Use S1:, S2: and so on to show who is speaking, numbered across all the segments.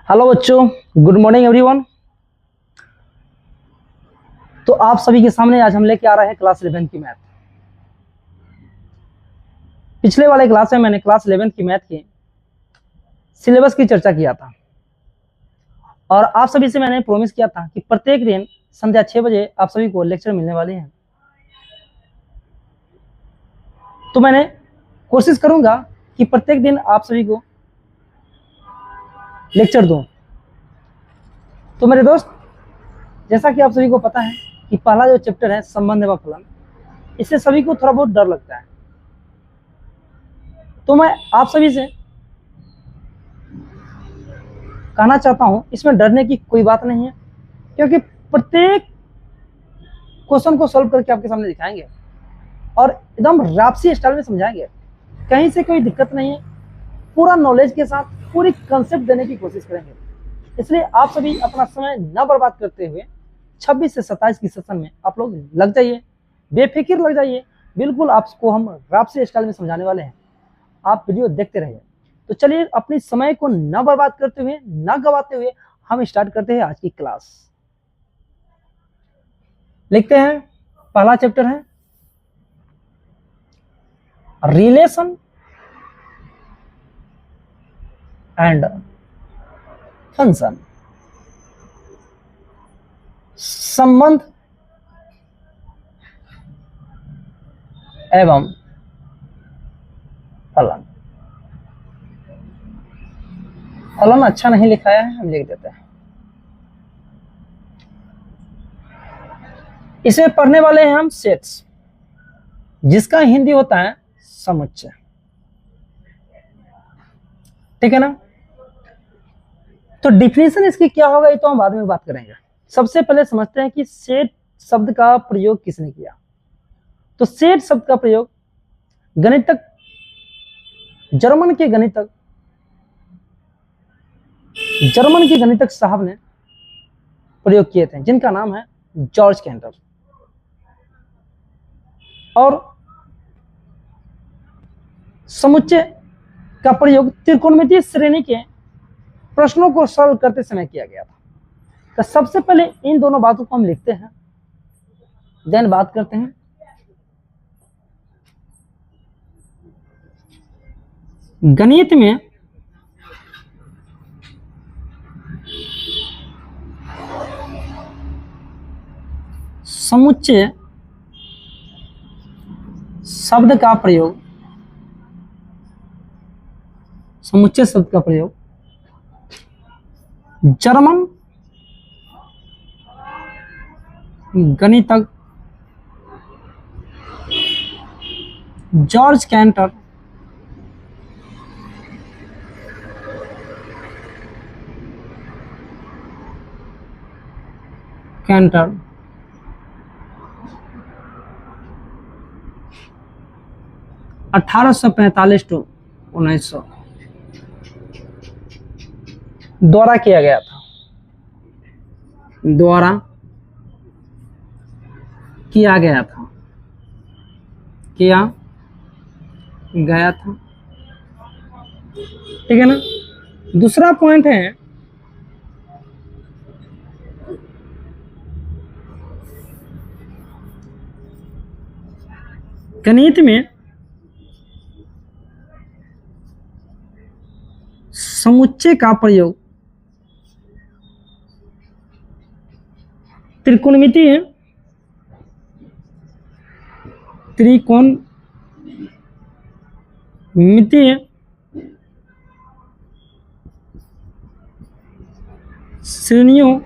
S1: Hello बच्चों, good morning everyone. तो आप सभी के सामने आज हम लेके आ रहे हैं क्लास 11 की मैथ। पिछले वाले क्लास में मैंने क्लास 11 की मैथ के सिलेबस की चर्चा किया था और आप सभी से मैंने प्रॉमिस किया था कि प्रत्येक दिन संध्या 6 बजे आप सभी को लेक्चर मिलने वाले हैं। तो मैंने कोशिश करूंगा कि प्रत्येक दिन आप सभी को लेक्चर दूं। तो मेरे दोस्त, जैसा कि आप सभी को पता है कि पहला जो चैप्टर है संबंध व फलन, इससे सभी को थोड़ा बहुत डर लगता है। तो मैं आप सभी से कहना चाहता हूं, इसमें डरने की कोई बात नहीं है, क्योंकि प्रत्येक क्वेश्चन को सॉल्व करके आपके सामने दिखाएंगे और एकदम रापसी स्टाइल में समझाएंगे। कहीं से कोई दिक्कत नहीं है, पूरा नॉलेज के साथ पूरी कंसेप्ट देने की कोशिश करेंगे। इसलिए आप सभी अपना समय न बर्बाद करते हुए 26 से 27 की सेशन में आप लोग लग जाइए, बेफिक्र लग जाइए। बिल्कुल आपको हम रापसी स्टाइल में समझाने वाले हैं, आप वीडियो देखते रहिए। तो चलिए, अपने समय को न बर्बाद करते हुए, न गवाते हुए हम स्टार्ट करते हैं आज की क्लास। लिखते हैं, पहला चैप्टर है रिलेशन एंड फंक्शन, संबंध एवं फलन। फलन अच्छा नहीं लिखा है, हम लिख देते हैं। इसे पढ़ने वाले हैं हम सेट्स, जिसका हिंदी होता है समुच्चय। ठीक है ना। तो डिफिनेशन इसकी क्या होगा ये तो हम बाद में बात करेंगे। सबसे पहले समझते हैं कि सेट शब्द का प्रयोग किसने किया। तो सेट शब्द का प्रयोग गणितज्ञ, जर्मन के गणितज्ञ साहब ने प्रयोग किए थे, जिनका नाम है जॉर्ज कैंटर। और समुच्चय का प्रयोग त्रिकोणमितीय श्रेणी के प्रश्नों को सॉल्व करते समय किया गया था। तो सबसे पहले इन दोनों बातों को हम लिखते हैं, देन बात करते हैं। गणित में समुच्चय शब्द का प्रयोग, जर्मन गणितज्ञ जॉर्ज कैंटर 1845 टू 1900 द्वारा किया गया था। ठीक है ना। दूसरा पॉइंट है गणित में समुच्चय का प्रयोग त्रिकोणमितीय श्रेणियों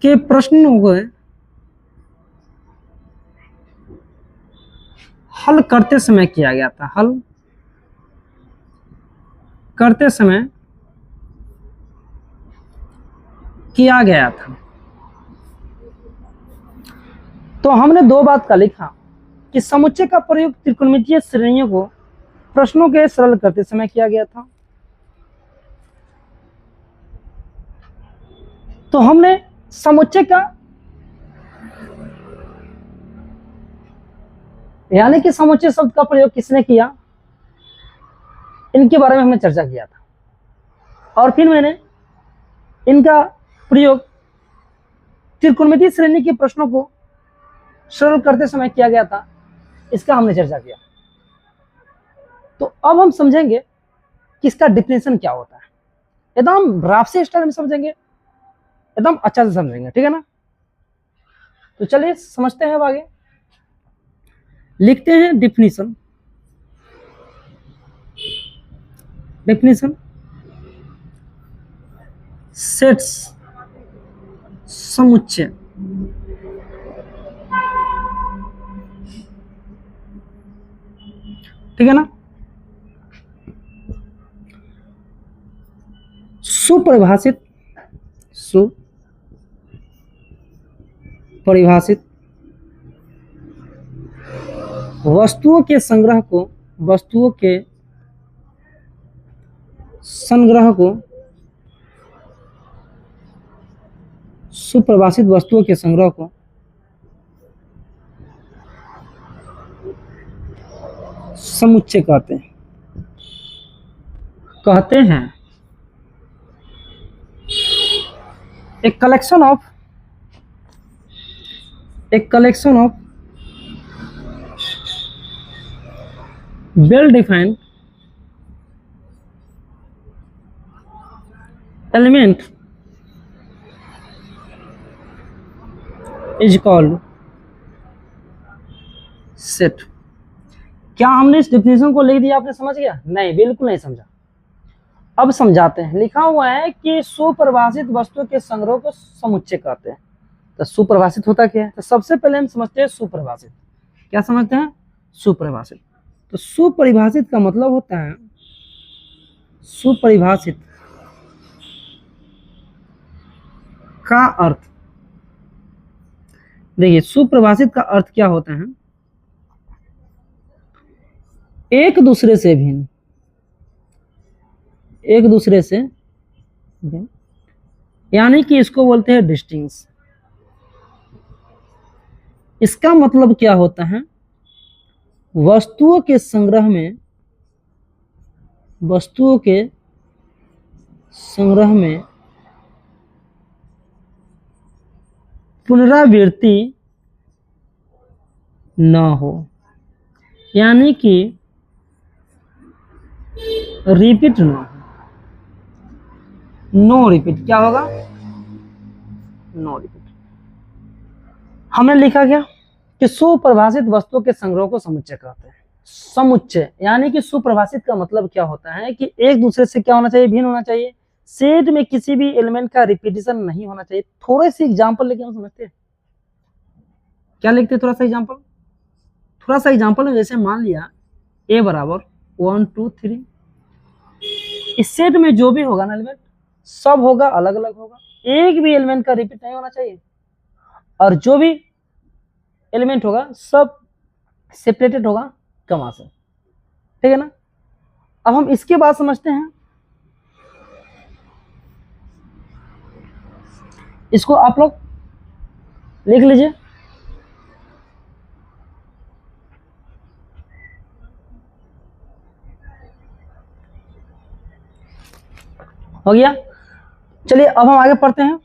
S1: के प्रश्नों को हल करते समय किया गया था। तो हमने दो बात का लिखा कि समुच्चय का प्रयोग त्रिकोणमितीय श्रेणियों को प्रश्नों के सरल करते समय किया गया था। तो हमने समुच्चय का यानी कि समुच्चय शब्द का प्रयोग किसने किया, इनके बारे में हमने चर्चा किया था। और फिर मैंने इनका प्रयोग त्रिकोणमितीय श्रेणी के प्रश्नों को सरल करते समय किया गया था, इसका हमने चर्चा किया। तो अब हम समझेंगे कि इसका डिफिनेशन क्या होता है, एकदम राफसी स्टाइल में समझेंगे, एकदम अच्छा से समझेंगे, ठीक है ना। तो चलिए समझते हैं अब आगे। लिखते हैं डिफिनेशन। सेट्स समुच्चय, ठीक है ना। सुपरिभाषित वस्तुओं के संग्रह को सुपरिभाषित वस्तुओं के संग्रह को समुच्चय कहते हैं। A collection of well-defined element is called set। क्या हमने इस डिफिनेशन को लिख दिया, आपने समझ गया? नहीं, बिल्कुल नहीं समझा। अब समझाते हैं। लिखा हुआ है कि सुपरिभाषित वस्तुओं के संग्रह को समुच्चय कहते हैं। तो सुपरिभाषित होता क्या है? तो सबसे पहले हम समझते हैं सुपरिभाषित। क्या समझते हैं? सुपरिभाषित। तो सुपरिभाषित का मतलब होता है, सुपरिभाषित का अर्थ, देखिए सुपरिभाषित का अर्थ क्या होता है? एक दूसरे से भिन्न, यानी कि इसको बोलते हैं डिस्टिंक्ट। इसका मतलब क्या होता है? वस्तुओं के संग्रह में पुनरावृत्ति न हो, यानी कि रिपीट न हो। No repeat. क्या होगा? No repeat. हमने लिखा क्या कि सुपरिभाषित वस्तुओं के संग्रह को समुच्चय कहते हैं। समुच्चय यानी कि सुपरिभाषित का मतलब क्या होता है कि एक दूसरे से क्या होना चाहिए? भिन्न होना चाहिए। सेट में किसी भी एलिमेंट का रिपीटिशन नहीं होना चाहिए। थोड़े से एग्जांपल लेके हम समझते हैं। क्या लिखते हैं? थोड़ा सा एग्जांपल में, जैसे मान लिया a बराबर 1 2 3। इस सेट में जो भी होगा ना एलिमेंट, सब होगा अलग अलग होगा, एक भी एलिमेंट का रिपीट नहीं होना चाहिए। और जो भी एलिमेंट होगा सब सेपरेटेड होगा कमा से, ठीक है ना। अब हम इसके बाद समझते हैं। इसको आप लोग लिख लीजिए। हो गया। चलिए अब हम आगे पढ़ते हैं।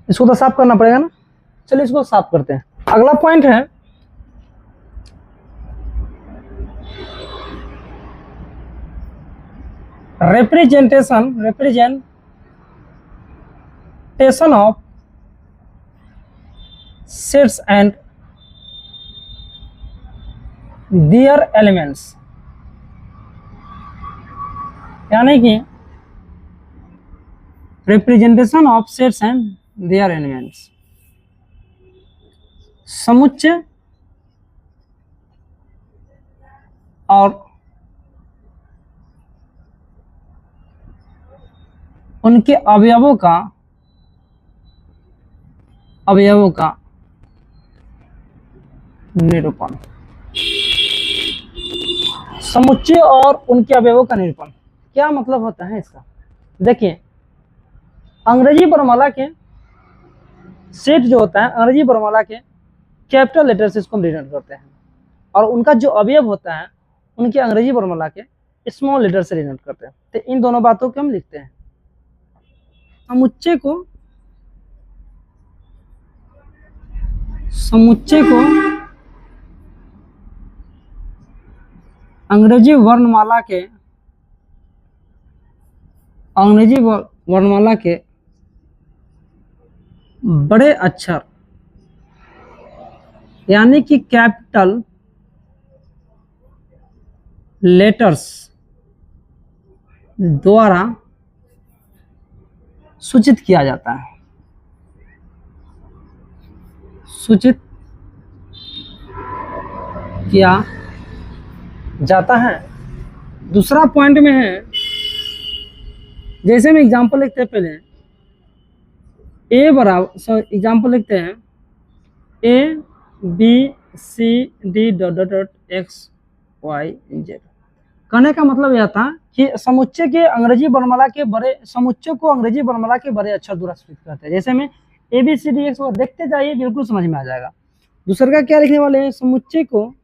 S1: इसको तो साफ करना पड़ेगा ना। चलिए इसको साफ करते हैं। अगला पॉइंट है representation of sets and their elements, यानी कि representation of sets and their elements, समुच्चय और उनके अवयवों का निरूपण। समुच्चय और उनके अवयवों का निरूपण क्या मतलब होता है इसका? देखिए, अंग्रेजी वर्णमाला के सेट जो होता है, अंग्रेजी वर्णमाला के कैपिटल लेटर से इसको हम रिप्रेजेंट करते हैं, और उनका जो अवयव होता है उनके अंग्रेजी वर्णमाला के स्मॉल लेटर से डिनोट करते हैं। तो इन दोनों बातों को हम लिखते हैं। समुच्चय को अंग्रेजी वर्णमाला के बड़े अक्षर यानी कि कैपिटल लेटर्स द्वारा सूचित किया जाता है। सूचित किया जाता है। दूसरा पॉइंट में है, जैसे हम एग्जांपल लिखते हैं, पहले एग्जांपल लिखते हैं ABCD X Y Z। कहने का मतलब यह था कि समुच्चय को अंग्रेजी वर्णमाला के बड़े अक्षर द्वारा सूचित करते हैं। जैसे में ABCD X देखते जाइए, बिल्कुल समझ में आ जाएगा। दूसरे का क्या लिखने वाले हैं, समुच्चय को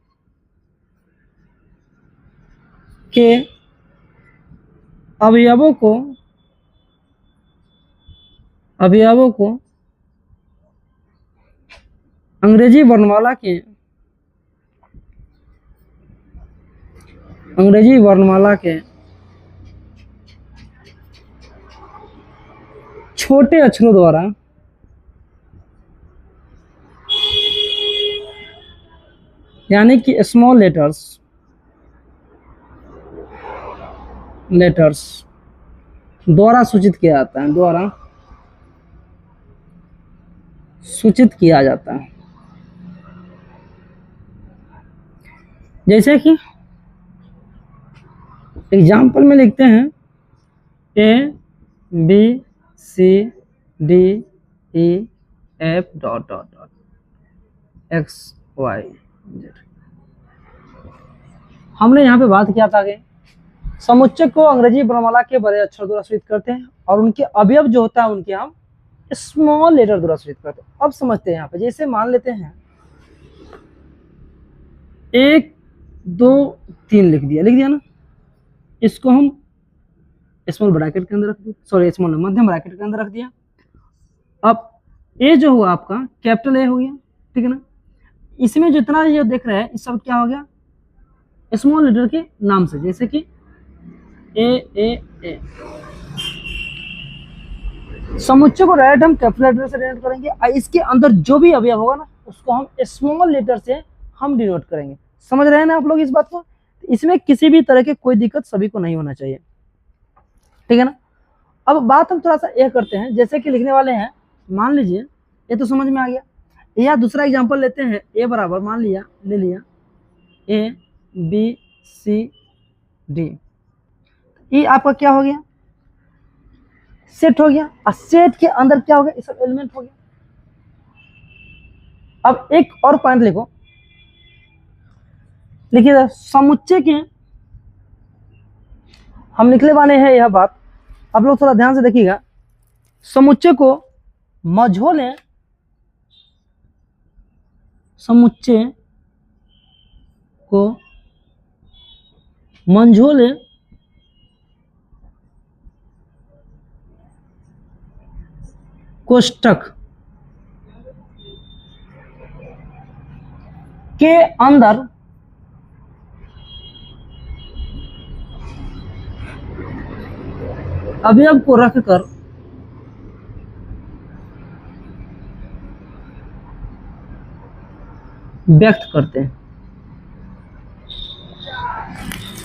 S1: के अवयवों को अंग्रेजी वर्णमाला के छोटे अक्षरों द्वारा यानी कि स्मॉल लेटर्स द्वारा सूचित किया जाता है। जैसे कि एग्जाम्पल में लिखते हैं ABCDEF ... XYZ। हमने यहाँ पे बात किया था कि समुच्चय को अंग्रेजी वर्णमाला के बड़े अक्षर द्वारा सूचित करते हैं और उनके अवयव जो होता है उनके हम स्मॉल लेटर द्वारा सूचित करते हैं। अब समझते हैं यहाँ पे, जैसे मान लेते हैं 1 2 3 लिख दिया ना, इसको हम स्मॉल ब्रैकेट के अंदर रख दिया, स्मॉल मध्यम ब्रैकेट के अंदर रख दिया। अब ए जो हुआ आपका कैपिटल ए हो गया, ठीक है ना। इसमें जितना ये देख रहे हैं इस सब क्या हो गया, स्मॉल लेटर के नाम से, जैसे कि ए। समुच्चय को डायरेक्ट हम कैपिटल लेटर से डिनोट करेंगे और इसके अंदर जो भी अवयव होगा ना उसको हम स्मॉल लेटर से हम डिनोट करेंगे। समझ रहे हैं ना आप लोग इस बात को। इसमें किसी भी तरह की कोई दिक्कत सभी को नहीं होना चाहिए, ठीक है ना। अब बात हम थोड़ा सा यह करते हैं, जैसे कि लिखने वाले हैं, मान लीजिए ये तो समझ में आ गया। या दूसरा एग्जांपल लेते हैं, ए बराबर मान लिया ABCD। ये आपका क्या हो गया, सेट हो गया। और सेट के अंदर क्या हो गया, ये सब एलिमेंट हो गया। अब एक और पॉइंट लिखिए समुच्चय के हम निकले वाले हैं यह बात, आप लोग थोड़ा ध्यान से देखिएगा। समुच्चय को मंझोले कोष्ठक के अंदर अवयव को रखकर व्यक्त करते हैं।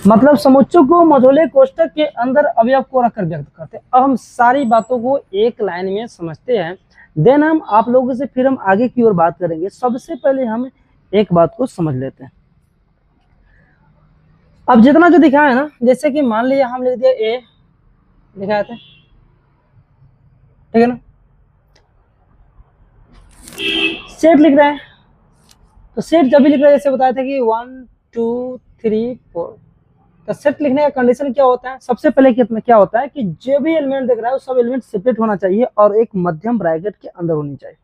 S1: मतलब समुच्चय को मझोले कोष्ठक के अंदर अवयव को रखकर व्यक्त करते हैं। अब हम सारी बातों को एक लाइन में समझते हैं, देन हम आप लोगों से फिर हम आगे की ओर बात करेंगे। सबसे पहले हम एक बात को समझ लेते हैं। अब जितना जो दिखाया है ना, जैसे कि मान लिया हम लिख दिया ए दिखाया था, ठीक है ना। सेट लिख रहे हैं तो सेट जब भी लिख रहे हैं जैसे बताया था कि 1 2 3 4, तो सेट लिखने का कंडीशन क्या होता है, सबसे पहले क्या होता है कि जो भी एलिमेंट दिख रहा है वो सब एलिमेंट सेपरेट होना चाहिए और एक मध्यम ब्रैकेट के अंदर होनी चाहिए।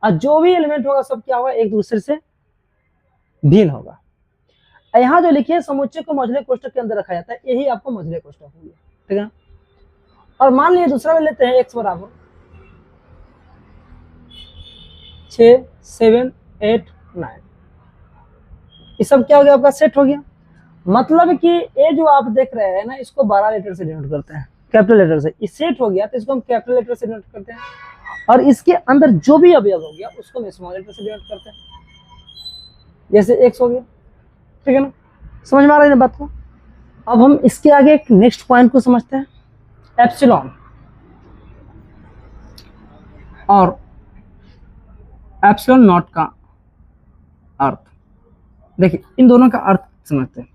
S1: और जो भी एलिमेंट होगा सब क्या होगा, एक दूसरे से भिन्न होगा। यहाँ जो लिखिए समुच्चय को मौजूदा कोष्ठक के अंदर रखा जाता है, यही आपको मौजूदा कोष्ठक हो गया, ठीक है। और मान लीजिए दूसरा ले लेते हैं x बराबर 6, 7, 8, 9, ये सब क्या हो गया आपका सेट हो गया। मतलब कि ये जो आप देख रहे हैं ना, इसको 12 लेटर से डिनोट करते हैं, कैपिटल लेटर से। ये सेट हो गया तो इसको हम कैपिटल लेटर से डिनोट करते हैं, और इसके अंदर जो भी अवयव हो गया उसको हम स्मॉल लेटर से डिनोट करते हैं, जैसे x हो गया, ठीक है ना। समझ में आ रही है बात को। अब हम इसके आगे एक नेक्स्ट पॉइंट को समझते हैं, एप्सिलॉन और एप्सिलॉन नॉट का अर्थ। देखिए इन दोनों का अर्थ समझते हैं।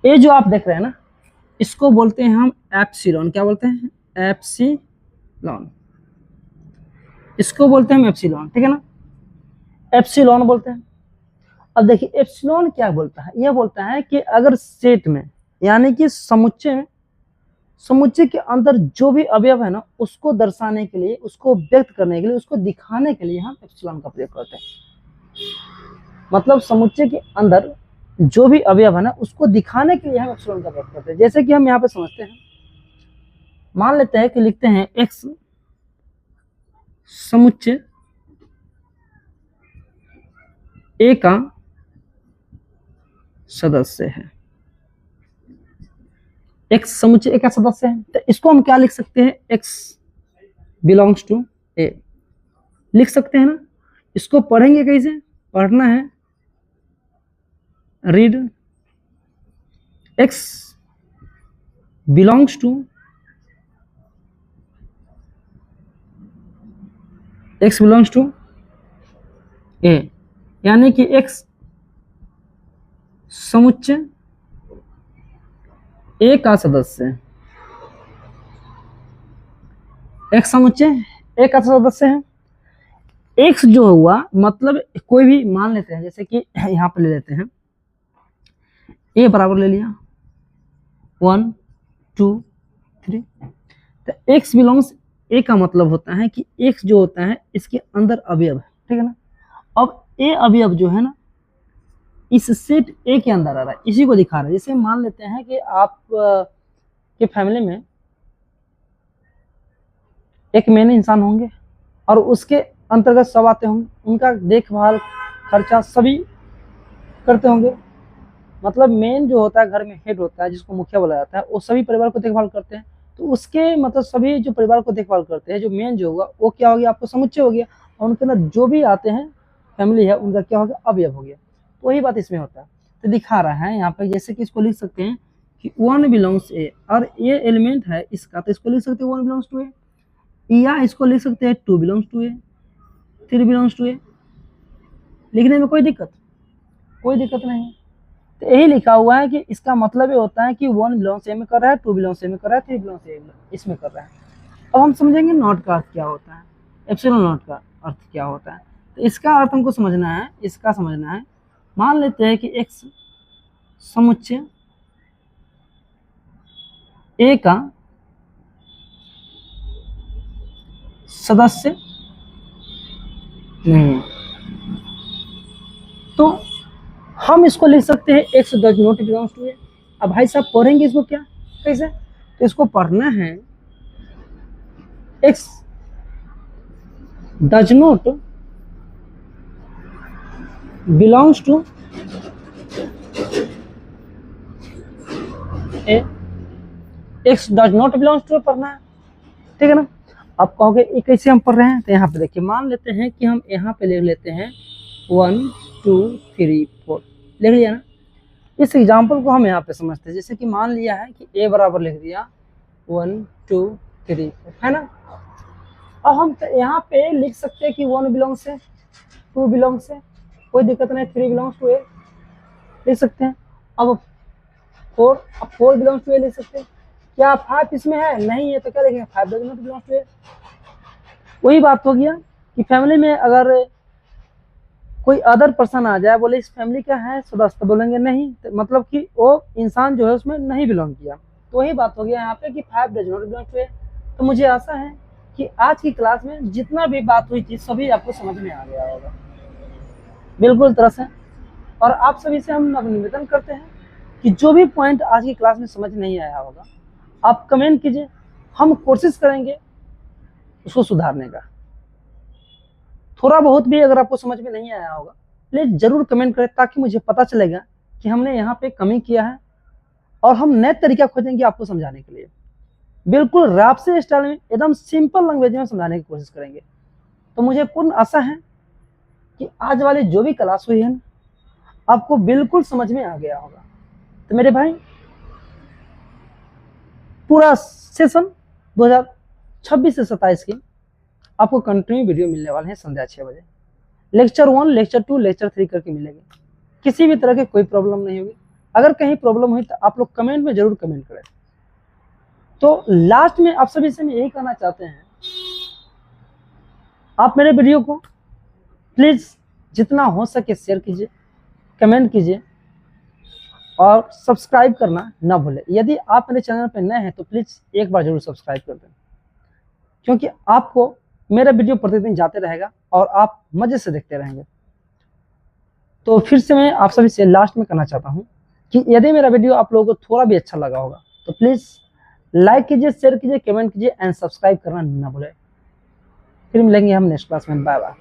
S1: ये जो आप देख रहे हैं ना, इसको बोलते हैं हम एप्सिलॉन। क्या बोलते हैं? एप्सिलॉन। इसको बोलते हैं हम एप्सिलॉन, ठीक है ना, एप्सिलॉन बोलते हैं। अब देखिए एप्सिलॉन क्या बोलता है, यह बोलता है कि अगर सेट में यानी कि समुच्चय में, समुच्चय के अंदर जो भी अवयव है ना, उसको दर्शाने के लिए, उसको व्यक्त करने के लिए, उसको दिखाने के लिए हम एप्सिलॉन का प्रयोग करते हैं। मतलब समुच्चय के अंदर जो भी अवयव है ना, उसको दिखाने के लिए हम एप्सिलॉन का प्रयोग करते हैं। जैसे कि हम यहाँ पे समझते हैं, मान लेते हैं कि लिखते हैं x समुच्चय A का सदस्य है। x समुच्चय A का सदस्य है, तो इसको हम क्या लिख सकते हैं? x बिलोंग्स टू A लिख सकते हैं ना। इसको पढ़ेंगे कैसे? पढ़ना है read x belongs to A, यानी कि x समुच्चय A का सदस्य है। x समुच्चय A का सदस्य है। x जो हुआ मतलब कोई भी मान लेते हैं, जैसे कि यहाँ पे ले लेते हैं a बराबर ले लिया 1, 2, 3, तो x बिलोंग्स a का मतलब होता है कि x जो होता है इसके अंदर अवयव है, ठीक है ना। अब a अवयव जो है ना, इस सेट a के अंदर आ रहा है, इसी को दिखा रहा है। जैसे मान लेते हैं कि आप के फैमिली में एक मेन इंसान होंगे और उसके अंतर्गत सब आते होंगे, उनका देखभाल खर्चा सभी करते होंगे। मतलब मेन जो होता है घर में हेड होता है, जिसको मुखिया बोला जाता है, वो सभी परिवार को देखभाल करते हैं। तो उसके मतलब सभी जो परिवार को देखभाल करते हैं, जो मेन जो होगा वो क्या हो गया? आपको समुच्चय हो गया, और उनके अंदर जो भी आते हैं फैमिली है, उनका क्या हो गया? अवयव हो गया। तो वही बात इसमें होता है। तो दिखा रहा है यहाँ पे, जैसे कि इसको लिख सकते हैं कि 1 बिलोंग्स ए, और ये एलिमेंट है इसका, तो इसको लिख सकते हैं 1 बिलोंग्स टू ए, या इसको लिख सकते हैं 2 belongs to A, 3 belongs to A. लिखने में कोई दिक्कत नहीं है। तो यही लिखा हुआ है कि इसका मतलब ये होता है कि 1 बिलोंग्स ए में कर रहा है, 2 बिलोंग्स ए में कर रहा है, 3 बिलोंग्स ए इसमें कर रहा है। अब हम समझेंगे नॉट का अर्थ क्या होता है, एप्सिलॉन नॉट का अर्थ क्या होता है। तो इसका अर्थ हमको समझना है। मान लेते हैं कि x समुच्चय A का सदस्य नहीं है, तो हम इसको लिख सकते हैं x does not belongs to A. अब भाई साहब पढ़ेंगे इसको क्या, कैसे? तो इसको पढ़ना है x does not belongs to A, x does not belongs to A पढ़ना है, ठीक है ना। आप कहोगे ये कैसे हम पढ़ रहे हैं? तो यहाँ पे देखिए, मान लेते हैं कि हम यहाँ पे लिख लेते हैं 1, 2, 3, 4, लिख लिया ना। इस एग्जाम्पल को हम यहाँ पे समझते हैं, जैसे कि मान लिया है कि a बराबर लिख दिया 1, 2, 3, 4, है ना। अब हम यहाँ पे लिख सकते हैं कि 1 बिलोंग्स से, 2 बिलोंग्स से, कोई दिक्कत नहीं, 3 बिलोंग्स टू ए लिख सकते हैं। अब 4 बिलोंग्स टू ए लिख सकते हैं। क्या 5 इसमें है? नहीं है, तो क्या लिखेंगे? 5 डज नॉट बिलोंग्स टू ए। वही बात हो गया कि फैमिली में अगर कोई अदर पर्सन आ जाए, बोले इस फैमिली का है सदस्य, तो बोलेंगे नहीं, तो मतलब कि वो इंसान जो है उसमें नहीं बिलोंग किया। तो वही बात हो गया यहाँ पे कि 5 डज नॉट बिलोंग टू ए। तो मुझे आशा है कि आज की क्लास में जितना भी बात हुई थी सभी आपको समझ में आ गया होगा बिल्कुल तरह से। और आप सभी से हम निवेदन करते हैं कि जो भी पॉइंट आज की क्लास में समझ नहीं आया होगा आप कमेंट कीजिए, हम कोशिश करेंगे उसको सुधारने का। थोड़ा बहुत भी अगर आपको समझ में नहीं आया होगा प्लीज जरूर कमेंट करें, ताकि मुझे पता चलेगा कि हमने यहाँ पे कमी किया है और हम नए तरीका खोजेंगे आपको समझाने के लिए। बिल्कुल रापसी स्टाइल में एकदम सिंपल लैंग्वेज में समझाने की कोशिश करेंगे। तो मुझे पूर्ण आशा है कि आज वाली जो भी क्लास हुई है ना आपको बिल्कुल समझ में आ गया होगा। तो मेरे भाई पूरा सेशन 2026 से 27 की आपको कंटिन्यू वीडियो मिलने वाले हैं संध्या 6 बजे। लेक्चर 1, लेक्चर 2, लेक्चर 3 करके मिलेंगे। किसी भी तरह की कोई प्रॉब्लम नहीं होगी। अगर कहीं प्रॉब्लम हुई तो आप लोग कमेंट में जरूर कमेंट करें। तो लास्ट में आप सभी से मैं यही कहना चाहते हैं, आप मेरे वीडियो को प्लीज जितना हो सके शेयर कीजिए, कमेंट कीजिए और सब्सक्राइब करना ना भूलें। यदि आप मेरे चैनल पर नए हैं तो प्लीज एक बार जरूर सब्सक्राइब कर दें, क्योंकि आपको मेरा वीडियो प्रतिदिन जाते रहेगा और आप मजे से देखते रहेंगे। तो फिर से मैं आप सभी से लास्ट में कहना चाहता हूं कि यदि मेरा वीडियो आप लोगों को थोड़ा भी अच्छा लगा होगा तो प्लीज लाइक कीजिए, शेयर कीजिए, कमेंट कीजिए एंड सब्सक्राइब करना ना भूलें। फिर मिलेंगे हम नेक्स्ट क्लास में। Bye bye.